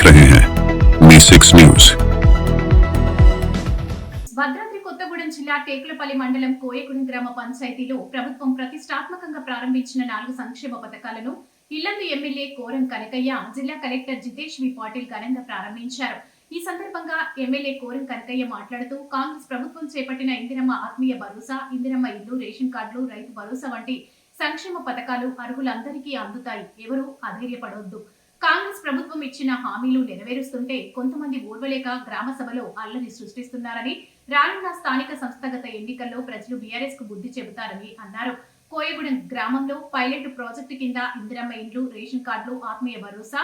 देख रहे हैं मी6 न्यूज। భద్రాద్రి కొత్తగూడెం జిల్లా టేకులపల్లి మండలం కోయగూడెం గ్రామ పంచాయతీలో ప్రభుత్వం ప్రతిష్టాత్మకంగా ప్రారంభించిన 4 సంక్షేమ పథకాలను ఇల్లందు ఎమ్మెల్యే కోరం కనకయ్య, జిల్లా కలెక్టర్ జితేష్ వి పాటిల్ ఘనంగా ప్రారంభించారు. ఈ సందర్భంగా ఎమ్మెల్యే కోరం కనకయ్య మాట్లాడుతూ కాంగ్రెస్ ప్రభుత్వం చేపట్టిన ఇందిరమ్మ ఆత్మీయ భరోసా, ఇందిరమ్మ ఇల్లు, రేషన్ కార్డులు, రైతు భరోసా వంటి సంక్షేమ పథకాలు అర్హులందరికీ అందుతాయి. ఎవరూ అధైర్యపడొద్దు. కాంగ్రెస్ ప్రభుత్వం ఇచ్చిన హామీలు నెరవేరుస్తుంటే కొంతమంది ఓర్వలేక గ్రామ సభలో అల్లరి సృష్టిస్తున్నారని, రానున్న స్థానిక సంస్థాగత ఎన్నికల్లో ప్రజలు బీఆర్ఎస్ కు బుద్ధి చెబుతారని అన్నారు. కోయగూడెం గ్రామంలో పైలట్ ప్రాజెక్టు కింద ఇందిరమ్మ ఇండ్లు, రేషన్ కార్డులు, ఆత్మీయ భరోసా,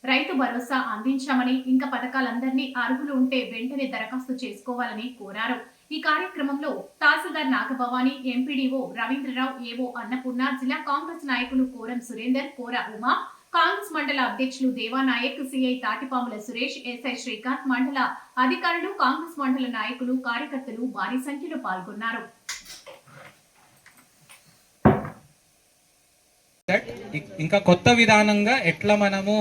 రైతు భరోసా అందించామని, ఇంకా పథకాలందరినీ అర్హులు ఉంటే వెంటనే దరఖాస్తు చేసుకోవాలని కోరారు. ఈ కార్యక్రమంలో తహసీల్దార్ నాగభవాని, ఎంపీడీఓ రవీంద్రరావు, ఏవో అన్నపూర్ణ, జిల్లా కాంగ్రెస్ నాయకులు కోరం సురేందర్, కోర ఉమా, కాంగ్రెస్ మండల అధ్యక్షులు దేవానాయక్, సిఐ తాటిపాముల సురేష్, ఎస్ఐ శ్రీకాంత్, మండల అధికారులు, కాంగ్రెస్ మండల నాయకులు, కార్యకర్తలు భారీ సంఖ్యలో పాల్గొన్నారు. ఇంకా కొత్త విధానంగా ఎట్లా మనము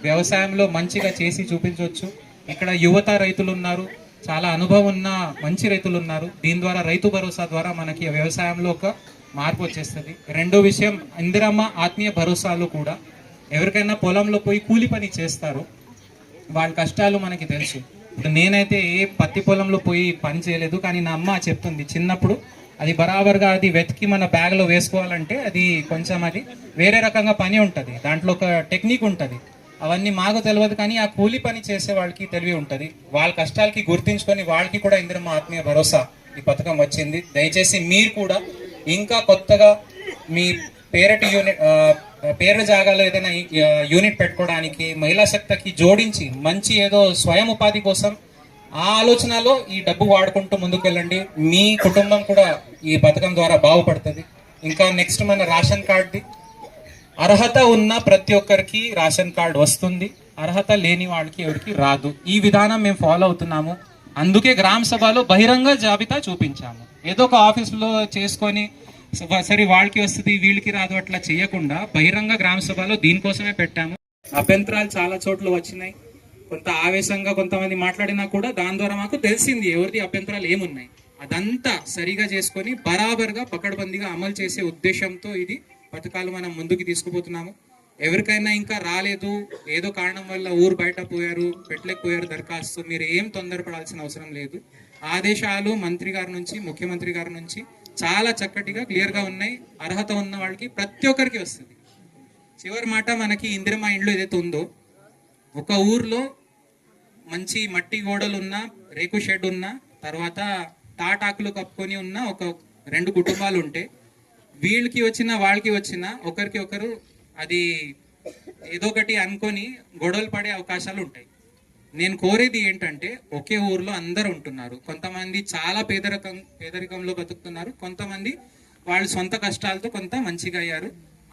వ్యవసాయంలో మంచిగా చేసి చూపించవచ్చు. ఇక్కడ యువత రైతులు ఉన్నారు, చాలా అనుభవం ఉన్న మంచి రైతులు ఉన్నారు. దీని ద్వారా రైతు భరోసా ద్వారా మనకి వ్యవసాయంలో ఒక మార్పు వచ్చేస్తుంది. రెండో విషయం, ఇందిరమ్మ ఆత్మీయ భరోసాలు కూడా ఎవరికైనా పొలంలో పోయి కూలి పని చేస్తారు, వాళ్ళ కష్టాలు మనకి తెలుసు. ఇప్పుడు నేనైతే ఏ పత్తి పొలంలో పోయి పని చేయలేదు, కానీ నా అమ్మ చెప్తుంది చిన్నప్పుడు అది బరాబర్గా అది వెతికి మన బ్యాగ్లో వేసుకోవాలంటే అది కొంచెం అది వేరే రకంగా పని ఉంటుంది, దాంట్లో ఒక టెక్నిక్ ఉంటుంది. అవన్నీ మాకు తెలియదు, కానీ ఆ కూలి పని చేసే వాళ్ళకి తెలివి ఉంటుంది. వాళ్ళ కష్టాలకి గుర్తించుకొని వాళ్ళకి కూడా ఇందిరమ్మ ఆత్మీయ భరోసా ఈ పథకం వచ్చింది. దయచేసి మీరు కూడా ఇంకా కొత్తగా మీ పేరటి యూనిట్ పేరు జాగాలో ఏదైనా యూనిట్ పెట్టుకోవడానికి మహిళా శక్తికి జోడించి మంచి ఏదో స్వయం ఉపాధి కోసం ఆ ఆలోచనలో ఈ డబ్బు వాడుకుంటూ ముందుకు వెళ్ళండి. మీ కుటుంబం కూడా ఈ పథకం ద్వారా బాగుపడుతుంది. ఇంకా నెక్స్ట్ మన రేషన్ కార్డుది అర్హత ఉన్న ప్రతి ఒక్కరికి రేషన్ కార్డు వస్తుంది, అర్హత లేని వాళ్ళకి ఎవరికి రాదు. ఈ విధానం మేము ఫాలో అవుతున్నాము. అందుకే గ్రామ సభలో బహిరంగ జాబితా చూపించాము. ఏదో ఒక ఆఫీసులో చేసుకొని సరే వాళ్ళకి వస్తుంది వీళ్ళకి రాదు అట్లా చేయకుండా బహిరంగ గ్రామ సభలో దీనికోసమే పెట్టాము. అభ్యంతరాలు చాలా చోట్ల వచ్చినాయి, కొంత ఆవేశంగా కొంతమంది మాట్లాడినా కూడా దాని ద్వారా మాకు తెలిసింది ఎవరిది అభ్యంతరాలు ఏమున్నాయి. అదంతా సరిగా చేసుకొని బరాబర్గా పకడ్బందీగా అమలు చేసే ఉద్దేశంతో ఇది పథకాలు మనం ముందుకు తీసుకుపోతున్నాము. ఎవరికైనా ఇంకా రాలేదు, ఏదో కారణం వల్ల ఊరు బయట పోయారు, పెట్టలేకపోయారు దరఖాస్తు, మీరు ఏం తొందరపడాల్సిన అవసరం లేదు. ఆదేశాలు మంత్రి గారి నుంచి, ముఖ్యమంత్రి గారి నుంచి చాలా చక్కటిగా క్లియర్గా ఉన్నాయి. అర్హత ఉన్న వాళ్ళకి ప్రతి ఒక్కరికి వస్తుంది. చివరి మాట, మనకి ఇందిరమ్మ ఇండ్లు ఏదైతే ఉందో, ఒక ఊర్లో మంచి మట్టి గోడలు ఉన్న, రేకు షెడ్ ఉన్న, తర్వాత తాటాకులు కప్పుకొని ఉన్న ఒక 2 కుటుంబాలు ఉంటే వీళ్ళకి వచ్చిన వాళ్ళకి వచ్చిన ఒకరికి ఒకరు అది ఏదో ఒకటి అనుకొని గొడవలు పడే అవకాశాలు ఉంటాయి. నేను కోరేది ఏంటంటే ఒకే ఊర్లో అందరు ఉంటున్నారు. కొంతమంది చాలా పేదరికంలో బతుకుతున్నారు, కొంతమంది వాళ్ళు సొంత కష్టాలతో కొంత మంచిగా అయ్యారు.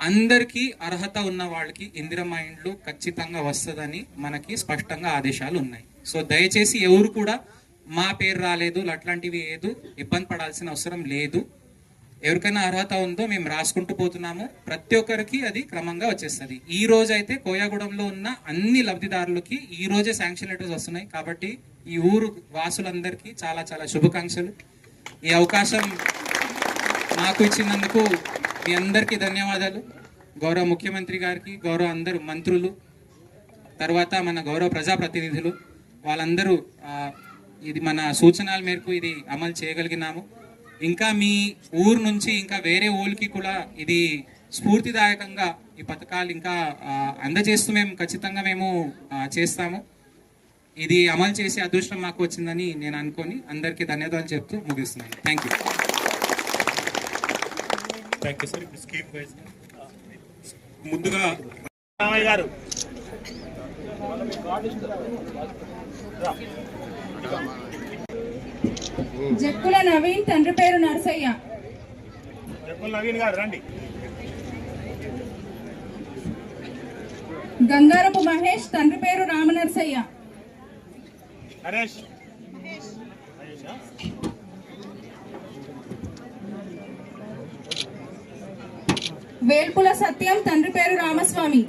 అందరికీ అర్హత ఉన్న వాళ్ళకి ఇందిరమ్మ ఇండ్లు ఖచ్చితంగా వస్తుందని మనకి స్పష్టంగా ఆదేశాలు ఉన్నాయి. సో దయచేసి ఎవరు కూడా మా పేరు రాలేదు అట్లాంటివి ఏదో ఇబ్బంది పడాల్సిన అవసరం లేదు. ఎవరికైనా అర్హత ఉందో మేము రాసుకుంటూ పోతున్నాము, ప్రతి ఒక్కరికి అది క్రమంగా వచ్చేస్తుంది. ఈ రోజు అయితే కోయాగూడెంలో ఉన్న అన్ని లబ్ధిదారులకి ఈ రోజే శాంక్షన్ లెటర్స్ వస్తున్నాయి. కాబట్టి ఈ ఊరు వాసులందరికీ చాలా చాలా శుభాకాంక్షలు. ఈ అవకాశం నాకు ఇచ్చినందుకు మీ అందరికీ ధన్యవాదాలు. గౌరవ ముఖ్యమంత్రి గారికి, గౌరవ అందరు మంత్రులు, తర్వాత మన గౌరవ ప్రజాప్రతినిధులు, వాళ్ళందరూ ఇది మన సూచనల మేరకు ఇది అమలు చేయగలిగినాము. ఇంకా మీ ఊరు నుంచి ఇంకా వేరే ఊళ్ళకి కూడా ఇది స్ఫూర్తిదాయకంగా ఈ పథకాలు ఇంకా అందజేస్తూ మేము ఖచ్చితంగా మేము చేస్తాము. ఇది అమలు చేసే అదృష్టం మాకు వచ్చిందని నేను అనుకొని అందరికీ ధన్యవాదాలు చెప్తూ ముగిస్తున్నాను. Thank you. ముందుగా గారు జక్కుల నవీన్, తండ్రి పేరు నరసయ్య. నవీన్ గారు రండి. గంగారపు మహేష్, తండ్రి పేరు రామనరసయ్య. నరేష్. వేల్పుల సత్యం, తండ్రి పేరు రామస్వామి.